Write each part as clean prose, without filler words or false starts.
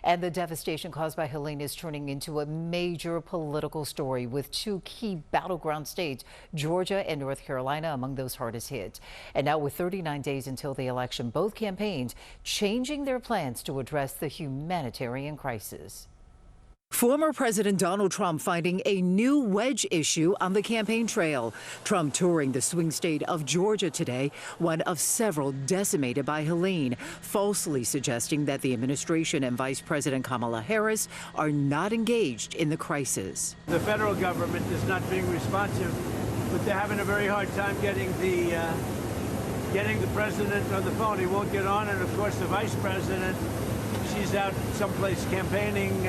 And the devastation caused by Helene is turning into a major political story, with two key battleground states, Georgia and North Carolina, among those hardest hit. And now, with 39 days until the election, both campaigns changing their plans to address the humanitarian crisis. Former President Donald Trump finding a new wedge issue on the campaign trail. Trump touring the swing state of Georgia today, one of several decimated by Helene, falsely suggesting that the administration and Vice President Kamala Harris are not engaged in the crisis. The federal government is not being responsive, but they're having a very hard time getting the president on the phone. He won't get on, and of course the vice president, she's out someplace campaigning,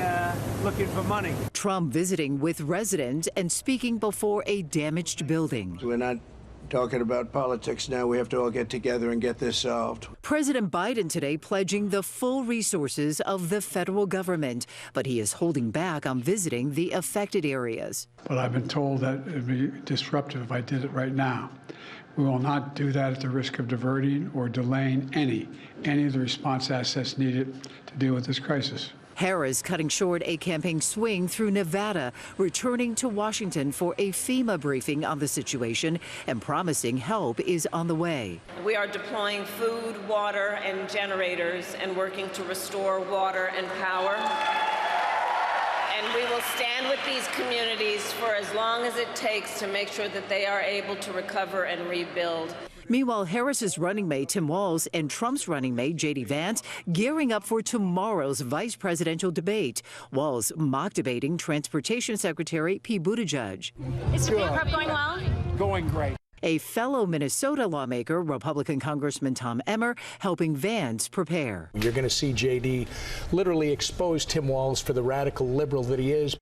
looking for money. Trump visiting with residents and speaking before a damaged building. We're not talking about politics now. We have to all get together and get this solved. President Biden today pledging the full resources of the federal government, but he is holding back on visiting the affected areas. But I've been told that it would be disruptive if I did it right now. We will not do that at the risk of diverting or delaying any of the response assets needed to deal with this crisis. Harris cutting short a campaign swing through Nevada, returning to Washington for a FEMA briefing on the situation and promising help is on the way. We are deploying food, water, and generators and working to restore water and power. And we will stand with these communities for as long as it takes to make sure that they are able to recover and rebuild. Meanwhile, Harris's running mate Tim Walz and Trump's running mate J.D. Vance gearing up for tomorrow's vice presidential debate. Walz mock debating Transportation Secretary Pete Buttigieg. Is the field prep going well? Going great. A fellow Minnesota lawmaker, Republican Congressman Tom Emmer, helping Vance prepare. You're going to see J.D. literally expose Tim Walz for the radical liberal that he is.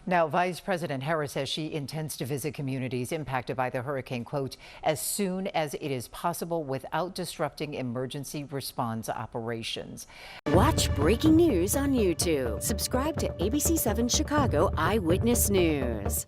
Now, Vice President Harris says she intends to visit communities impacted by the hurricane, quote, as soon as it is possible without disrupting emergency response operations. Watch breaking news on YouTube. Subscribe to ABC 7 Chicago Eyewitness News.